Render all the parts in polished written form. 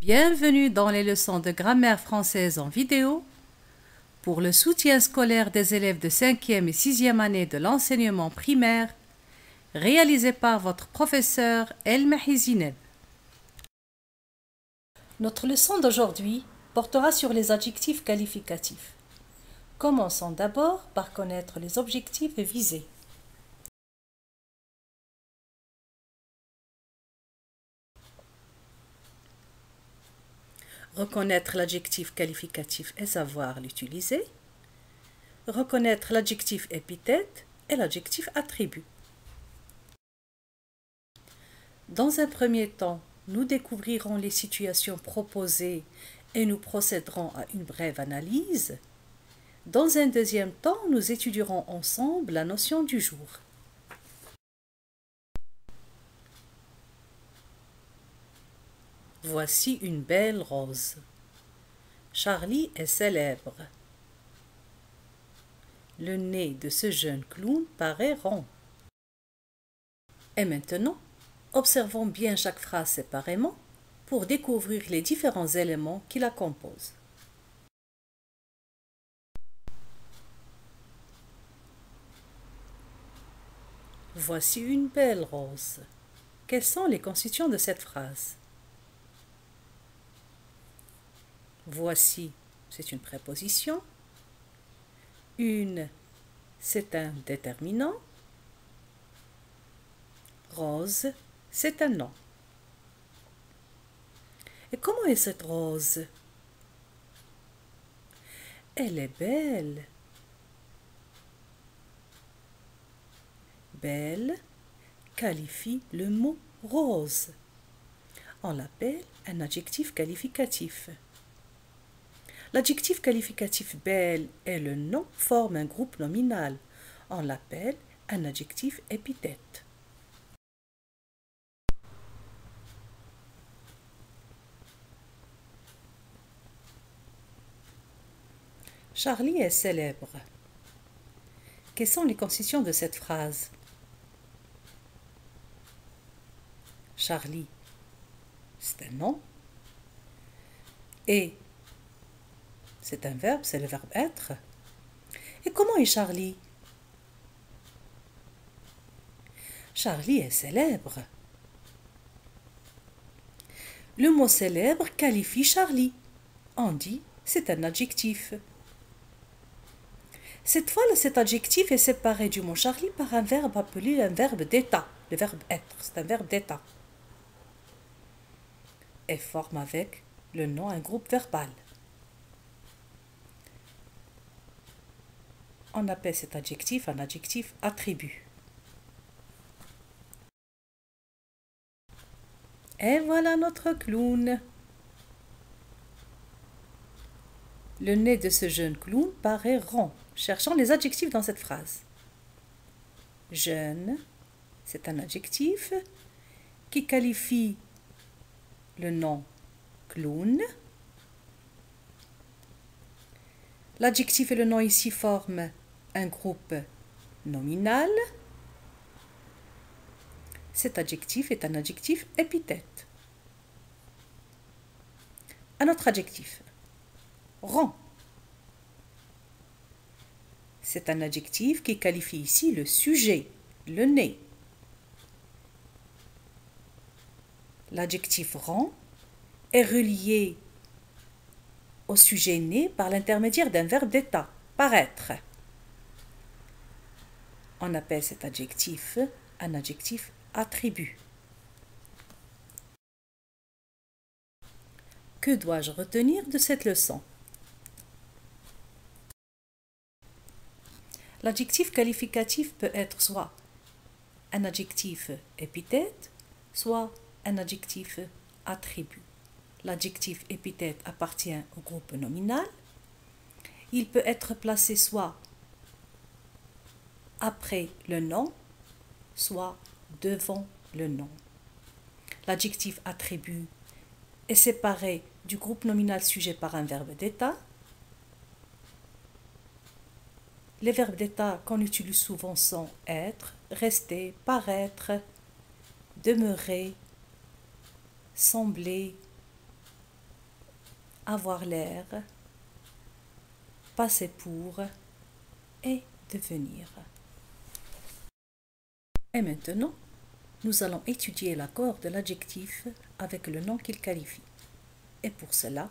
Bienvenue dans les leçons de grammaire française en vidéo pour le soutien scolaire des élèves de 5e et 6e année de l'enseignement primaire, réalisé par votre professeur El Mahizineb. Notre leçon d'aujourd'hui portera sur les adjectifs qualificatifs. Commençons d'abord par connaître les objectifs visés. Reconnaître l'adjectif qualificatif et savoir l'utiliser. Reconnaître l'adjectif épithète et l'adjectif attribut. Dans un premier temps, nous découvrirons les situations proposées et nous procéderons à une brève analyse. Dans un deuxième temps, nous étudierons ensemble la notion du jour. Voici une belle rose. Charlie est célèbre. Le nez de ce jeune clown paraît rond. Et maintenant, observons bien chaque phrase séparément pour découvrir les différents éléments qui la composent. Voici une belle rose. Quelles sont les constituants de cette phrase? Voici, c'est une préposition. Une, c'est un déterminant. Rose, c'est un nom. Et comment est cette rose? Elle est belle. Belle qualifie le mot rose. On l'appelle un adjectif qualificatif. L'adjectif qualificatif belle et le nom forment un groupe nominal. On l'appelle un adjectif épithète. Charlie est célèbre. Quelles sont les constituants de cette phrase? Charlie, c'est un nom. Et c'est un verbe, c'est le verbe être. Et comment est Charlie? Charlie est célèbre. Le mot célèbre qualifie Charlie. On dit c'est un adjectif. Cette fois, cet adjectif est séparé du mot Charlie par un verbe appelé un verbe d'état. Le verbe être, c'est un verbe d'état. Et forme avec le nom un groupe verbal. On appelle cet adjectif un adjectif attribut. Et voilà notre clown. Le nez de ce jeune clown paraît rond. Cherchons les adjectifs dans cette phrase. Jeune, c'est un adjectif qui qualifie le nom clown. L'adjectif et le nom ici forment un groupe nominal. Cet adjectif est un adjectif épithète. Un autre adjectif. Rond. C'est un adjectif qui qualifie ici le sujet, le nez. L'adjectif rond est relié au sujet né par l'intermédiaire d'un verbe d'état, paraître. On appelle cet adjectif un adjectif attribut. Que dois-je retenir de cette leçon? L'adjectif qualificatif peut être soit un adjectif épithète, soit un adjectif attribut. L'adjectif épithète appartient au groupe nominal. Il peut être placé soit après le nom, soit devant le nom. L'adjectif attribut est séparé du groupe nominal sujet par un verbe d'état. Les verbes d'état qu'on utilise souvent sont être, rester, paraître, demeurer, sembler, avoir l'air, passer pour et devenir. Et maintenant, nous allons étudier l'accord de l'adjectif avec le nom qu'il qualifie. Et pour cela,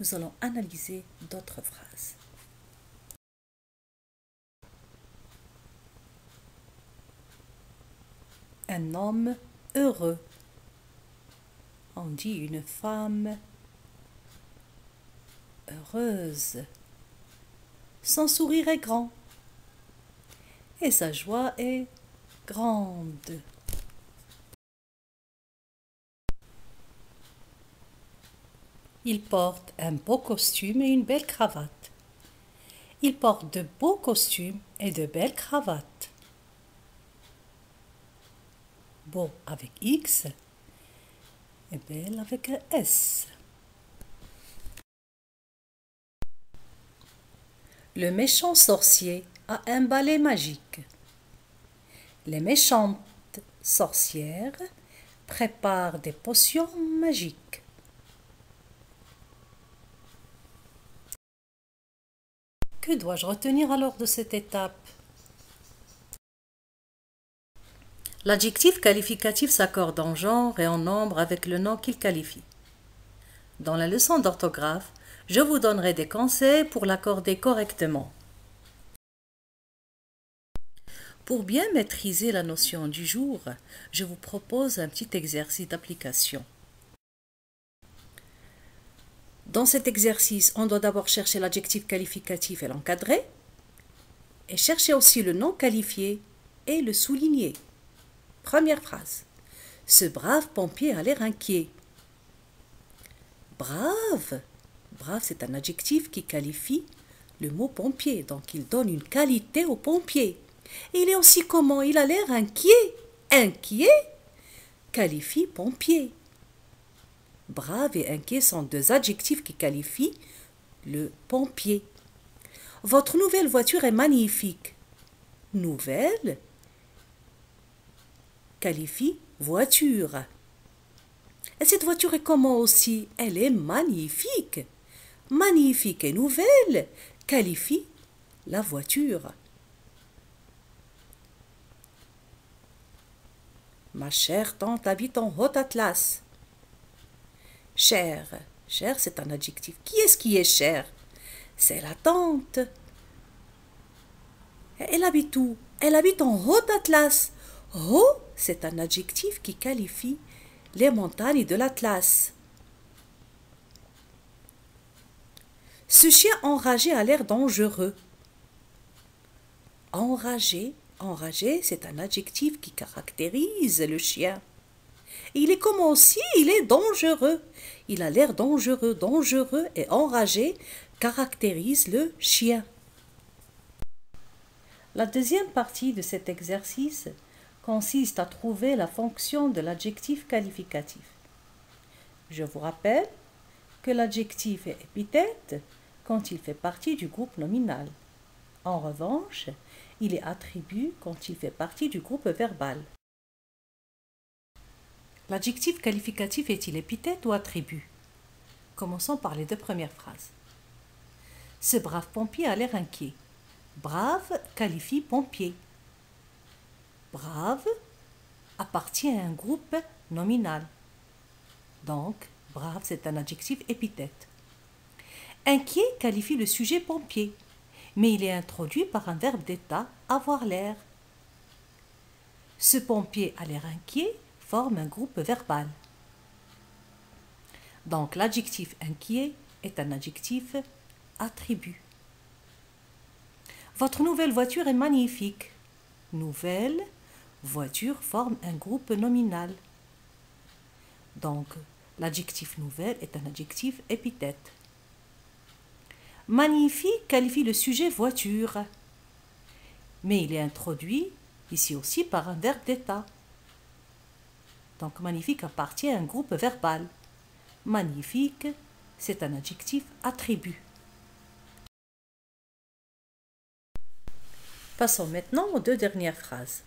nous allons analyser d'autres phrases. Un homme heureux. On dit une femme heureuse. Son sourire est grand et sa joie est grande. Il porte un beau costume et une belle cravate. Il porte de beaux costumes et de belles cravates. Beau avec X et belle avec un S. Le méchant sorcier a un balai magique. Les méchantes sorcières préparent des potions magiques. Que dois-je retenir alors de cette étape? L'adjectif qualificatif s'accorde en genre et en nombre avec le nom qu'il qualifie. Dans la leçon d'orthographe, je vous donnerai des conseils pour l'accorder correctement. Pour bien maîtriser la notion du jour, je vous propose un petit exercice d'application. Dans cet exercice, on doit d'abord chercher l'adjectif qualificatif et l'encadrer, et chercher aussi le nom qualifié et le souligner. Première phrase. Ce brave pompier a l'air inquiet. Brave. Brave, c'est un adjectif qui qualifie le mot pompier, donc il donne une qualité au pompier. Et il est aussi comment? Il a l'air inquiet. Inquiet qualifie pompier. Brave et inquiet sont deux adjectifs qui qualifient le pompier. Votre nouvelle voiture est magnifique. Nouvelle qualifie voiture. Et cette voiture est comment aussi? Elle est magnifique. Magnifique et nouvelle qualifie la voiture. Ma chère tante habite en Haut-Atlas. Cher. Cher, c'est un adjectif. Qui est-ce qui est cher? C'est la tante. Elle habite où? Elle habite en Haut-Atlas. Haut, c'est un adjectif qui qualifie les montagnes de l'Atlas. Ce chien enragé a l'air dangereux. Enragé, enragé, c'est un adjectif qui caractérise le chien. Il est comment aussi? Il est dangereux. Il a l'air dangereux. Dangereux et enragé caractérise le chien. La deuxième partie de cet exercice consiste à trouver la fonction de l'adjectif qualificatif. Je vous rappelle que l'adjectif est épithète quand il fait partie du groupe nominal. En revanche, il est attribut quand il fait partie du groupe verbal. L'adjectif qualificatif est-il épithète ou attribut? Commençons par les deux premières phrases. Ce brave pompier a l'air inquiet. Brave qualifie pompier. Brave appartient à un groupe nominal. Donc, brave, c'est un adjectif épithète. Inquiet qualifie le sujet pompier, mais il est introduit par un verbe d'état, avoir l'air. Ce pompier a l'air inquiet forme un groupe verbal. Donc, l'adjectif inquiet est un adjectif attribut. Votre nouvelle voiture est magnifique. Nouvelle voiture forme un groupe nominal. Donc, l'adjectif nouvelle est un adjectif épithète. Magnifique qualifie le sujet voiture, mais il est introduit ici aussi par un verbe d'état. Donc, magnifique appartient à un groupe verbal. Magnifique, c'est un adjectif attribut. Passons maintenant aux deux dernières phrases.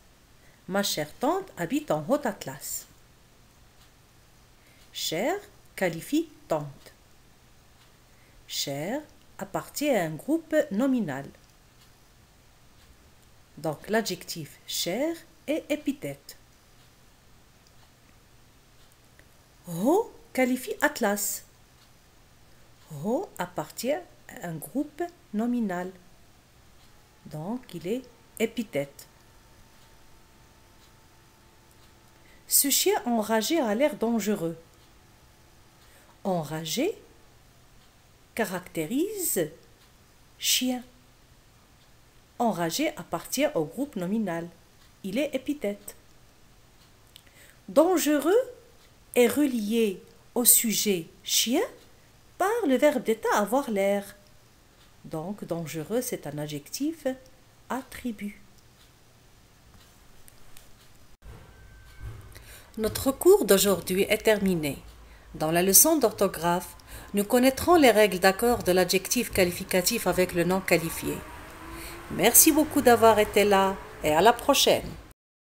Ma chère tante habite en Haut-Atlas. Chère qualifie tante. cher appartient à un groupe nominal. Donc l'adjectif cher est épithète. Ho qualifie Atlas. Ho appartient à un groupe nominal. Donc il est épithète. Ce chien enragé a l'air dangereux. Enragé caractérise chien. Enragé appartient au groupe nominal. Il est épithète. Dangereux est relié au sujet chien par le verbe d'état avoir l'air. Donc dangereux, c'est un adjectif attribut. Notre cours d'aujourd'hui est terminé. Dans la leçon d'orthographe, nous connaîtrons les règles d'accord de l'adjectif qualificatif avec le nom qualifié. Merci beaucoup d'avoir été là et à la prochaine.